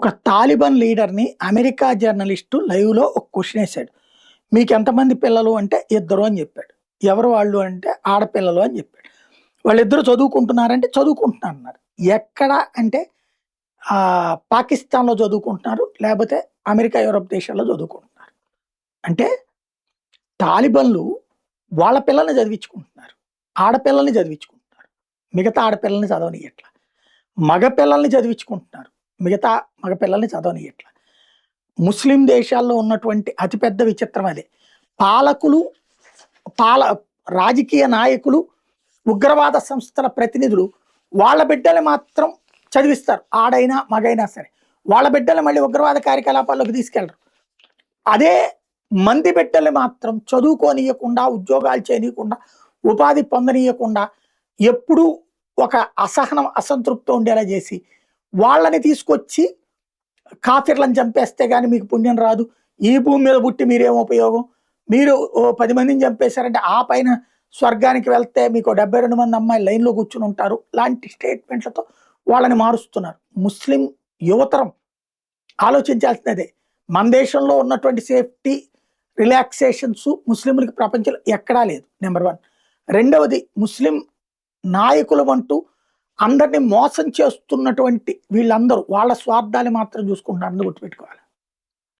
ఒక తాలిబాన్ లీడర్‌ని America journalist లైవ్‌లో ఒక క్వెషన్ ఏసాడు. "మీకెంతమంది పిల్లలు" అంటే, "ఇద్దరు" అని జెప్పాడు. "ఎవరు వాళ్ళు" అంటే, "ఆడపిల్లలు" అని జెప్పాడు. "వాళ్ళిద్దరూ చదువుకుంటున్నారంటే" "చదువుకుంటున్నారన్నారు." ఎక్కడ అంటే, పాకిస్తాన్‌లో చదువుకుంటున్నారు. లేపోతే అమెరికా, యూరప్ దేశాల్లో చదువుకుంటున్నారు. అంటే తాలిబాన్లు వాళ్ళ పిల్లల్ని చదివించుకుంటున్నారు. ఆడపిల్లల్ని చదివించుకుంటున్నారు. మిగతా ఆడపిల్లల్ని చదవనీయట్ల. మగ పిల్లల్ని చదివించుకుంటున్నారు. మిగతా మగ పిల్లల్ని చదవనీయట్ల. ముస్లిం దేశాల్లో ఉన్నటువంటి అతిపెద్ద విచిత్రం అదే. పాలకులు, పాల రాజకీయ నాయకులు, ఉగ్రవాద సంస్థల ప్రతినిధులు వాళ్ళ బిడ్డల్ని మాత్రం చదివిస్తారు. ఆడైనా, మగైనా సరే. వాళ్ళ బిడ్డల్ని మళ్ళీ ఉగ్రవాద కార్యకలాపాల్లోకి తీసుకెళ్లరు. అదే మంది బిడ్డల్ని మాత్రం చదువుకోనీయకుండా, ఉద్యోగాలు చేయనీయకుండా, ఉపాధి పొందనీయకుండా, ఎప్పుడూ ఒక అసహనం, అసంతృప్తి ఉండేలా చేసి, వాళ్ళని తీసుకొచ్చి కాఫిర్లను చంపేస్తే గాని మీకు పుణ్యం రాదు. ఈ భూమి మీద పుట్టి మీరేం ఉపయోగం? మీరు ఓ 10 మందిని చంపేశారంటే ఆ పైన స్వర్గానికి వెళ్తే మీకు 72 మంది అమ్మాయిలు లైన్‌లో కూర్చొని ఉంటారు. లాంటి స్టేట్మెంట్‌లతో వాళ్ళని మారుస్తున్నారు. ముస్లిం యువతరం ఆలోచించాల్సినదే. మన దేశంలో ఉన్నటువంటి సేఫ్టీ, రిలాక్సేషన్స్ ముస్లింలకు ప్రపంచంలో ఎక్కడా లేదు. నంబర్ 1. రెండవది ముస్లిం నాయకులమంటూ అందరిని మోసం చేస్తున్నటువంటి వీళ్ళందరూ వాళ్ళ స్వార్థాన్ని మాత్రం చూసుకుంటున్నారని గుర్తుపెట్టుకోవాలి.